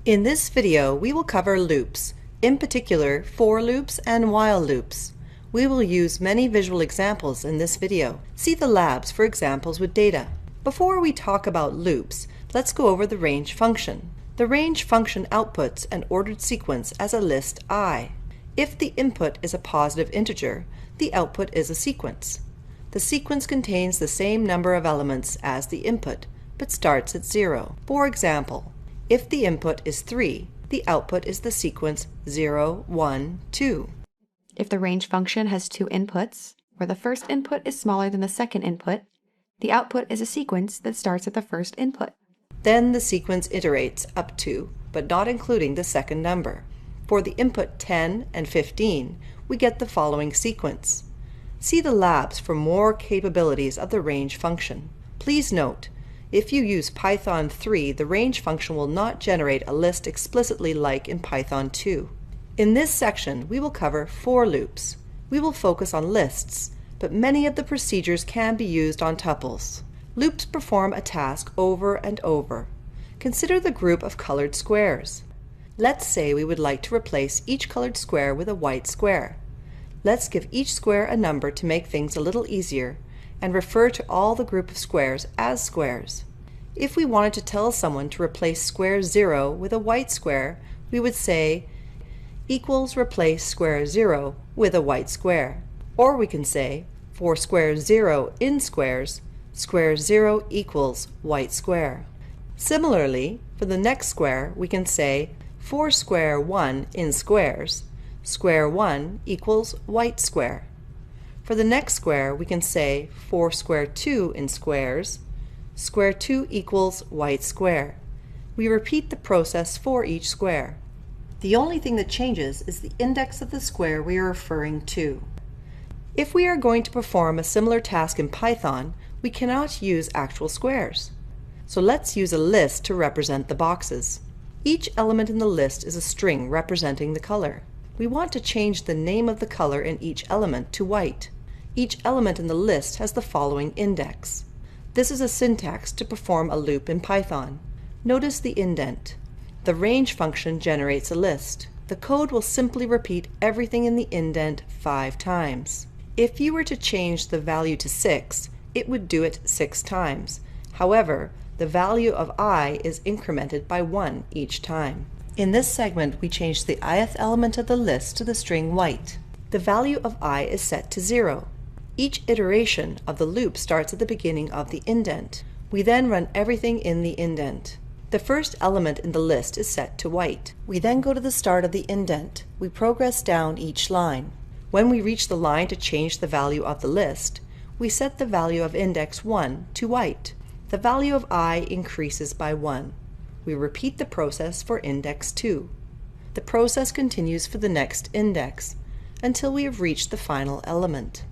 In this video, we will cover loops, in particular for loops and while loops. We will use many visual examples in this video. See the labs for examples with data. Before we talk about loops, let's go over the range function. The range function outputs an ordered sequence as a list I. If the input is a positive integer, the output is a sequence. The sequence contains the same number of elements as the input, but starts at 0. For example, if the input is 3, the output is the sequence 0, 1, 2. If the range function has two inputs, where the first input is smaller than the second input, the output is a sequence that starts at the first input. Then the sequence iterates up to, but not including the second number. For the input 10 and 15, we get the following sequence. See the labs for more capabilities of the range function. Please note, if you use Python 3, the range function will not generate a list explicitly like in Python 2. In this section, we will cover for loops. We will focus on lists, but many of the procedures can be used on tuples. Loops perform a task over and over. Consider the group of colored squares. Let's say we would like to replace each colored square with a white square. Let's give each square a number to make things a little easier, and refer to all the group of squares as squares. If we wanted to tell someone to replace square 0 with a white square, we would say equals replace square 0 with a white square. Or we can say for square 0 in squares, square 0 equals white square. Similarly, for the next square, we can say for square 1 in squares, square 1 equals white square. For the next square, we can say for square 2 in squares, square 2 equals white square. We repeat the process for each square. The only thing that changes is the index of the square we are referring to. If we are going to perform a similar task in Python, we cannot use actual squares. So let's use a list to represent the boxes. Each element in the list is a string representing the color. We want to change the name of the color in each element to white. Each element in the list has the following index. This is a syntax to perform a loop in Python. Notice the indent. The range function generates a list. The code will simply repeat everything in the indent 5 times. If you were to change the value to 6, it would do it 6 times. However, the value of I is incremented by 1 each time. In this segment, we change the ith element of the list to the string white. The value of I is set to 0. Each iteration of the loop starts at the beginning of the indent. We then run everything in the indent. The first element in the list is set to white. We then go to the start of the indent. We progress down each line. When we reach the line to change the value of the list, we set the value of index 1 to white. The value of I increases by 1. We repeat the process for index 2. The process continues for the next index until we have reached the final element.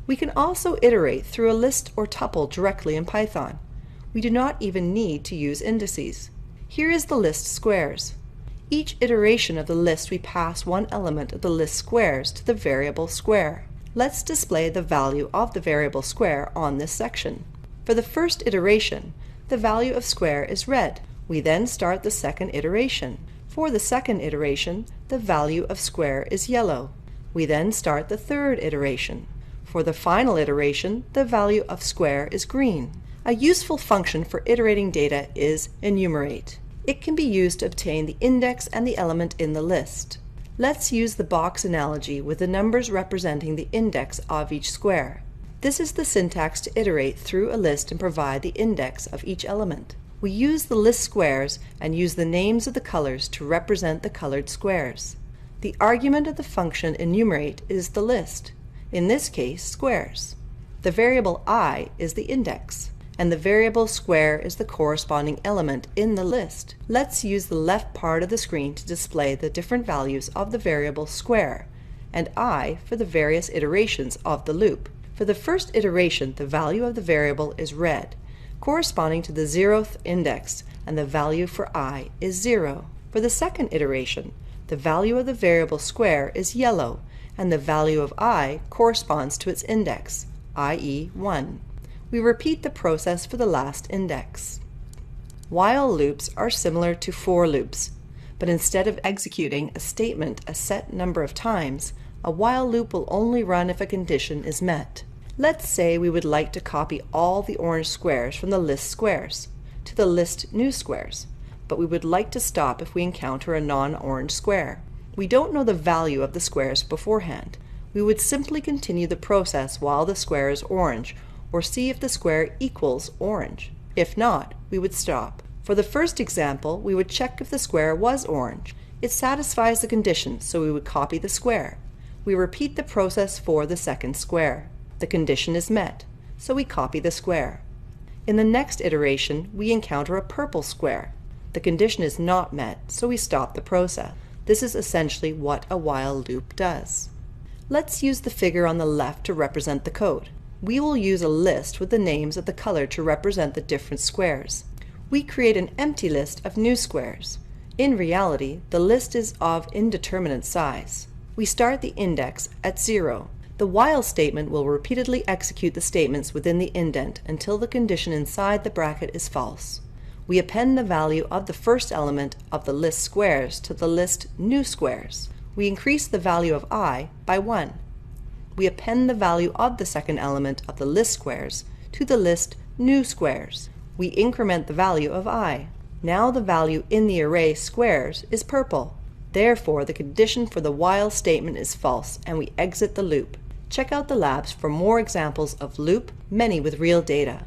We can also iterate through a list or tuple directly in Python. We do not even need to use indices. Here is the list squares. Each iteration of the list we pass one element of the list squares to the variable square. Let's display the value of the variable square on this section. For the first iteration, the value of square is red. We then start the second iteration. For the second iteration, the value of square is yellow. We then start the third iteration. For the final iteration, the value of square is green. A useful function for iterating data is enumerate. It can be used to obtain the index and the element in the list. Let's use the box analogy with the numbers representing the index of each square. This is the syntax to iterate through a list and provide the index of each element. We use the list squares and use the names of the colors to represent the colored squares. The argument of the function enumerate is the list, in this case squares. The variable I is the index, and the variable square is the corresponding element in the list. Let's use the left part of the screen to display the different values of the variable square, and I for the various iterations of the loop. For the first iteration, the value of the variable is red, corresponding to the 0th index, and the value for I is 0. For the second iteration, the value of the variable square is yellow, and the value of I corresponds to its index, i.e. 1. We repeat the process for the last index. While loops are similar to for loops, but instead of executing a statement a set number of times, a while loop will only run if a condition is met. Let's say we would like to copy all the orange squares from the list squares to the list new squares, but we would like to stop if we encounter a non-orange square. We don't know the value of the squares beforehand. We would simply continue the process while the square is orange, or see if the square equals orange. If not, we would stop. For the first example, we would check if the square was orange. It satisfies the condition, so we would copy the square. We repeat the process for the second square. The condition is met, so we copy the square. In the next iteration, we encounter a purple square. The condition is not met, so we stop the process. This is essentially what a while loop does. Let's use the figure on the left to represent the code. We will use a list with the names of the color to represent the different squares. We create an empty list of new squares. In reality, the list is of indeterminate size. We start the index at 0. The while statement will repeatedly execute the statements within the indent until the condition inside the bracket is false. We append the value of the first element of the list squares to the list new squares. We increase the value of I by 1. We append the value of the second element of the list squares to the list new squares. We increment the value of I. Now the value in the array squares is purple. Therefore, the condition for the while statement is false, and we exit the loop. Check out the labs for more examples of loop, many with real data.